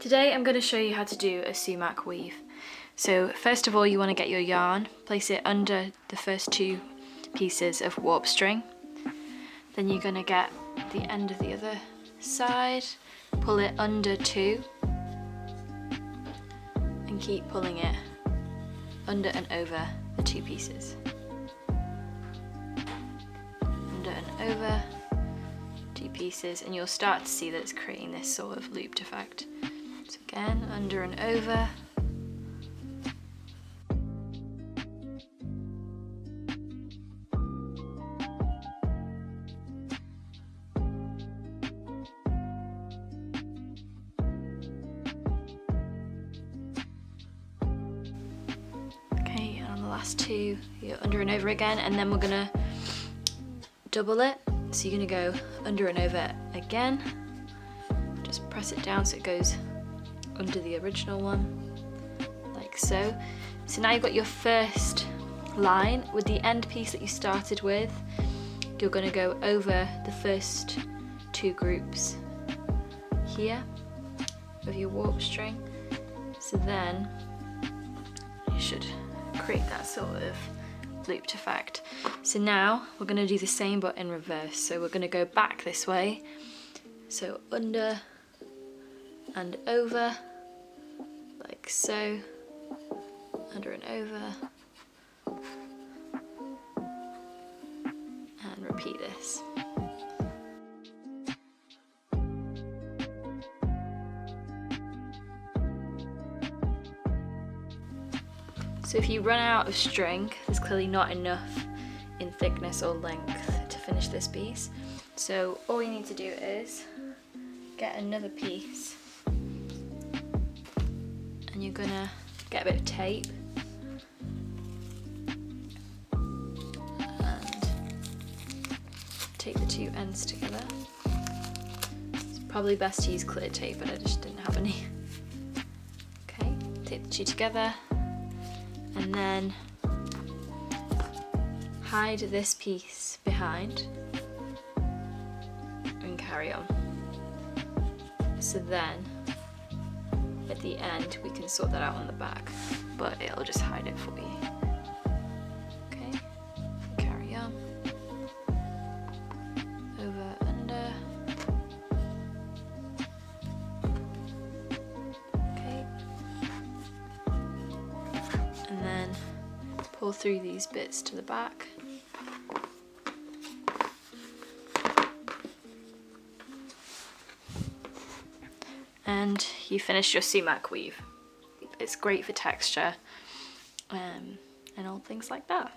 Today I'm going to show you how to do a sumac weave. So first of all you want to get your yarn, place it under the first two pieces of warp string. Then you're going to get the end of the other side, pull it under two and keep pulling it under and over the two pieces. Under and over two pieces, and you'll start to see that it's creating this sort of looped effect. So again, under and over. Okay, and on the last two, you're under and over again, and then we're gonna double it. So you're gonna go under and over again. Just press it down so it goes under the original one, like so. So now you've got your first line. With the end piece that you started with, you're going to go over the first two groups here of your warp string. So then you should create that sort of looped effect. So now we're going to do the same but in reverse. So we're going to go back this way. So under and over, like so, under and over, and repeat this. So if you run out of string, there's clearly not enough in thickness or length to finish this piece. So all you need to do is get another piece, and you're gonna get a bit of tape and take the two ends together. It's probably best to use clear tape, but I just didn't have any. Okay, take the two together and then hide this piece behind and carry on. So then at the end we can sort that out on the back, but it'll just hide it for you. Okay, carry on, over, under. Okay, and then pull through these bits to the back. And you finish your sumac weave. It's great for texture and all things like that.